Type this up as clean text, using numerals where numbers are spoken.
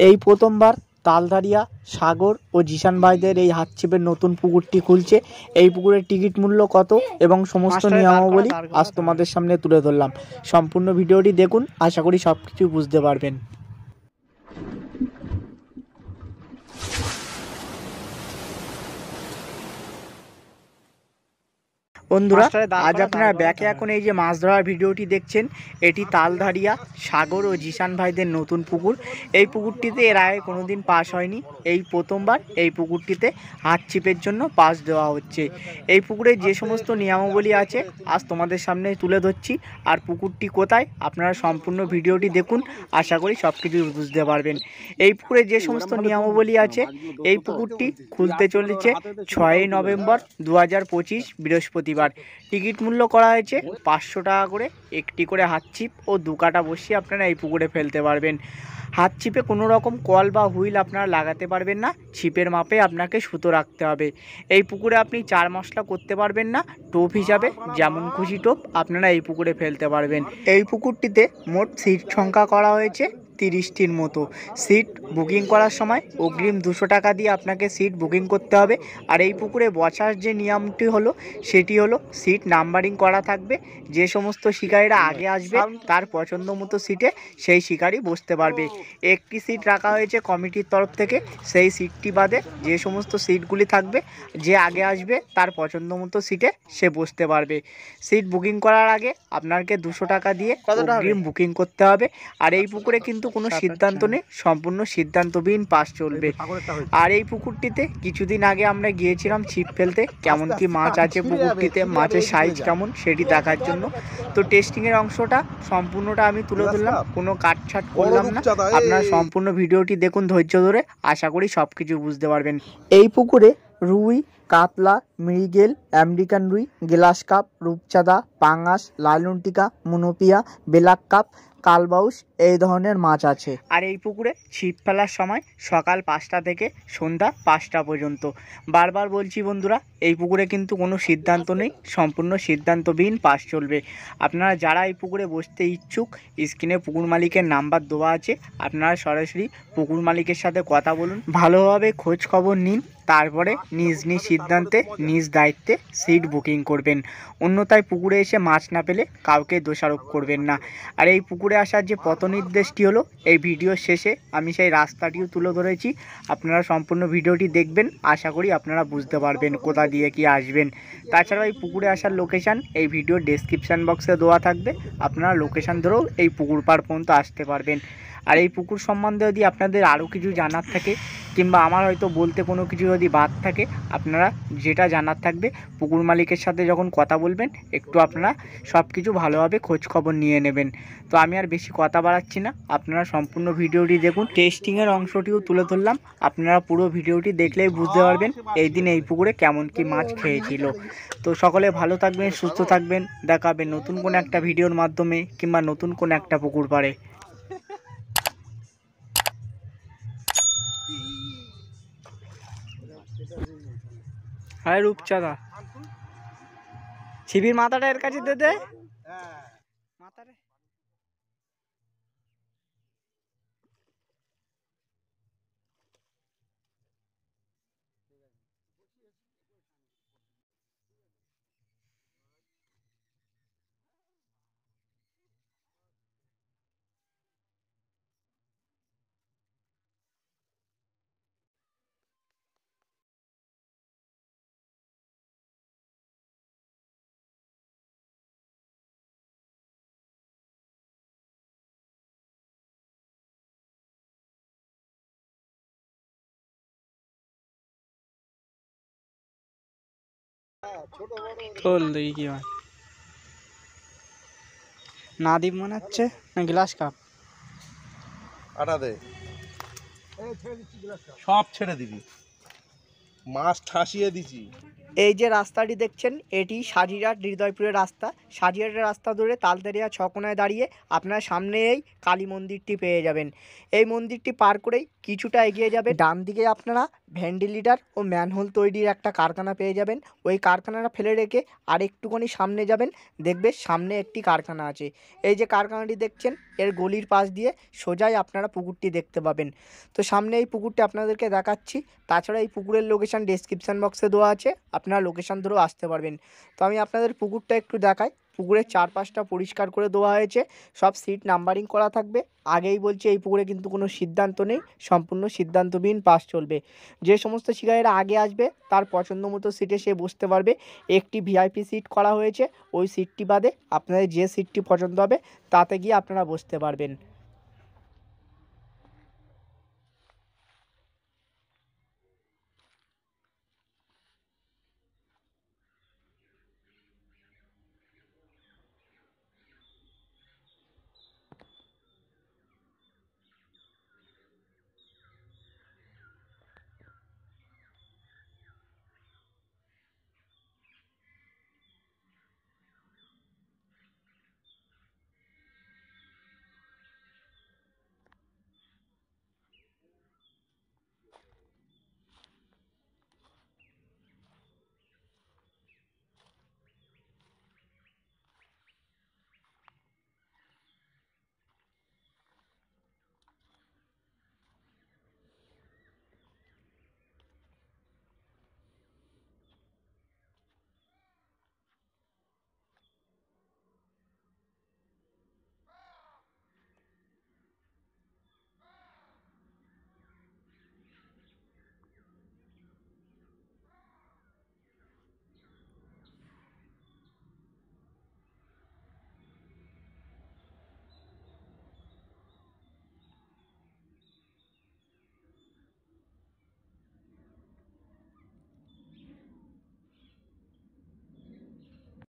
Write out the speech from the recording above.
এই প্রথমবার তালদারিয়া সাগর ও জিশান ভাইদের এই হাতছিপের নতুন পুকুরটি খুলছে। এই পুকুরের টিকিট মূল্য কত এবং সমস্ত নিয়মাবলী আজ তোমাদের সামনে তুলে ধরলাম। সম্পূর্ণ ভিডিওটি দেখুন, আশা করি সব কিছু বুঝতে পারবেন। বন্ধুরা, আজ আপনারা ব্যাকে এখন এই যে মাছ ধরার ভিডিওটি দেখছেন, এটি তালধারিয়া সাগর ও জিশান ভাইদের নতুন পুকুর। এই পুকুরটিতে এর আগে কোনোদিন পাস হয়নি, এই প্রথমবার এই পুকুরটিতে হাত ছিপের জন্য পাস দেওয়া হচ্ছে। এই পুকুরে যে সমস্ত নিয়মাবলী আছে আজ তোমাদের সামনে তুলে ধরছি। আর পুকুরটি কোথায় আপনারা সম্পূর্ণ ভিডিওটি দেখুন, আশা করি সব কিছু বুঝতে পারবেন। এই পুকুরে যে সমস্ত নিয়মাবলী আছে, এই পুকুরটি খুলতে চলেছে 6ই নভেম্বর 2025 বৃহস্পতিবার। টিকিট মূল্য করা হয়েছে 500 টাকা করে। একটি করে হাত ছিপ ও 2 কাটা বসিয়ে আপনারা এই পুকুরে ফেলতে পারবেন। হাত ছিপে কোনো রকম কল বা হুইল আপনারা লাগাতে পারবেন না, ছিপের মাপে আপনাকে সুতো রাখতে হবে। এই পুকুরে আপনি 4 মশলা করতে পারবেন না, টোপ হিসাবে যেমন খুশি টোপ আপনারা এই পুকুরে ফেলতে পারবেন। এই পুকুরটিতে মোট সিট সংখ্যা করা হয়েছে 30টির মতো। সিট বুকিং করার সময় অগ্রিম 200 টাকা দিয়ে আপনাকে সিট বুকিং করতে হবে। আর এই পুকুরে বসার যে নিয়মটি হলো সেটি হলো সিট নাম্বারিং করা থাকবে। যে সমস্ত শিকারীরা আগে আসবে তার পছন্দ মতো সিটে সেই শিকারী বসতে পারবে। একটি সিট রাখা হয়েছে কমিটির তরফ থেকে, সেই সিটটি বাদে যে সমস্ত সিটগুলি থাকবে যে আগে আসবে তার পছন্দ মতো সিটে সে বসতে পারবে। সিট বুকিং করার আগে আপনাকে 200 টাকা দিয়ে অগ্রিম বুকিং করতে হবে। আর এই পুকুরে কিন্তু কোনো সিদ্ধান্ত নেই, সম্পূর্ণ সিদ্ধান্তবিহীন পাস চলবে। আর এই পুকুরটিতে কিছুদিন আগে আমরা গিয়েছিলাম ছিপ ফেলতে, কেমন কি মাছ আছে পুকুরটিতে, মাছের সাইজ কেমন সেটি দেখার জন্য। তো টেস্টিংয়ের অংশটা সম্পূর্ণটা আমি তুলে ধরলাম, কোনো কাটছাট করলাম না। আপনারা সম্পূর্ণ ভিডিওটি দেখুন ধৈর্য ধরে, আশা করি সব কিছু বুঝতে পারবেন। এই পুকুরে রুই, কাতলা, মৃগেল, আমেরিকান রুই, গ্লাস কাপ, রূপচাঁদা, পাঙাশ, লালুনটিকা, মুনোপিয়া, বেলাক কাপ, কালবাউস এই ধরনের মাছ আছে। আর এই পুকুরে ছিপ ফেলার সময় সকাল 5টা থেকে সন্ধ্যা 5টা পর্যন্ত। বারবার বলছি বন্ধুরা, এই পুকুরে কিন্তু কোনো সিদ্ধান্ত নেই, সম্পূর্ণ সিদ্ধান্তবিহীন পাস চলবে। আপনারা যারা এই পুকুরে বসতে ইচ্ছুক, স্ক্রিনে পুকুর মালিকের নাম্বার দেওয়া আছে, আপনারা সরাসরি পুকুর মালিকের সাথে কথা বলুন, ভালোভাবে খোঁজ খবর নিন, তারপরে নিজ নিজ সিদ্ধান্তে নিজ দায়িত্বে সিট বুকিং করবেন। অন্যথায় পুকুরে এসে মাছ না পেলে কাউকে দোষারোপ করবেন না। আর এই পুকুরে আসার যে পথ নির্দেশটি হলো, এই ভিডিওর শেষে আমি সেই রাস্তাটিও তুলে ধরেছি। আপনারা সম্পূর্ণ ভিডিওটি দেখবেন, আশা করি আপনারা বুঝতে পারবেন কোথা দিয়ে কি আসবেন। তাছাড়াও এই পুকুরে আসার লোকেশান এই ভিডিওর ডেসক্রিপশান বক্সে দেওয়া থাকবে, আপনারা লোকেশান ধরেও এই পুকুর পাড় পর্যন্ত আসতে পারবেন। আর এই পুকুর সম্বন্ধে যদি আপনাদের আরও কিছু জানার থাকে, কিংবা আমার হয়তো বলতে কোনো কিছু যদি বাদ থাকে, আপনারা যেটা জানার থাকবে পুকুর মালিকের সাথে যখন কথা বলবেন একটু আপনারা সব কিছু ভালোভাবে খোঁজ খবর নিয়ে নেবেন। তো আমি আর বেশি কথা বাড়াচ্ছি না, আপনারা সম্পূর্ণ ভিডিওটি দেখুন। টেস্টিংয়ের অংশটিও তুলে ধরলাম, আপনারা পুরো ভিডিওটি দেখলেই বুঝতে পারবেন এই দিন এই পুকুরে কেমন কি মাছ খেয়েছিল। তো সকলে ভালো থাকবেন, সুস্থ থাকবেন, দেখা হবে নতুন কোনো একটা ভিডিওর মাধ্যমে কিংবা নতুন কোনো একটা পুকুর পাড়ে। হ্যাঁ রূপচাঁদা, ছিপির মাথাটা এর কাছে দে দে মাথাটা। তোল দেখি কি হয়। নাদিম মনে হচ্ছে না, গ্লাস কাপ আটা দে, সব ছেড়ে দিবি, মাছ ঠাসিয়ে দিছি। এই যে রাস্তাটি দেখছেন এটি সাজিরহাট হৃদয়পুরের রাস্তা। সাজিরহাটের রাস্তা ধরে তালদারিয়া ছকোনায় দাঁড়িয়ে আপনার সামনে এই কালী মন্দিরটি পেয়ে যাবেন। এই মন্দিরটি পার করেই কিছুটা এগিয়ে যাবে, ডান দিকে আপনারা ভেন্টিলেটর ও ম্যানহোল তৈরির একটা কারখানা পেয়ে যাবেন। ওই কারখানাটা ফেলে রেখে আর একটুখানি সামনে যাবেন, দেখবে সামনে একটি কারখানা আছে। এই যে কারখানাটি দেখছেন এর গলির পাশ দিয়ে সোজাই আপনারা পুকুরটি দেখতে পাবেন। তো সামনে এই পুকুরটি আপনাদেরকে দেখাচ্ছি। তাছাড়া এই পুকুরের লোকেশান ডেসক্রিপশান বক্সে দেওয়া আছে, আপনারা লোকেশান ধরেও আসতে পারবেন। তো আমি আপনাদের পুকুরটা একটু দেখাই। পুকুরের চারপাশটা পরিষ্কার করে দেওয়া হয়েছে, সব সিট নাম্বারিং করা থাকবে। আগেই বলছি এই পুকুরে কিন্তু কোনো সিদ্ধান্ত নেই, সম্পূর্ণ সিদ্ধান্তবিহীন পাস চলবে। যে সমস্ত শিকারীরা আগে আসবে তার পছন্দ মতো সিটে সে বসতে পারবে। একটি ভিআইপি সিট করা হয়েছে, ওই সিটটি বাদে আপনাদের যে সিটটি পছন্দ হবে তাতে গিয়ে আপনারা বসতে পারবেন।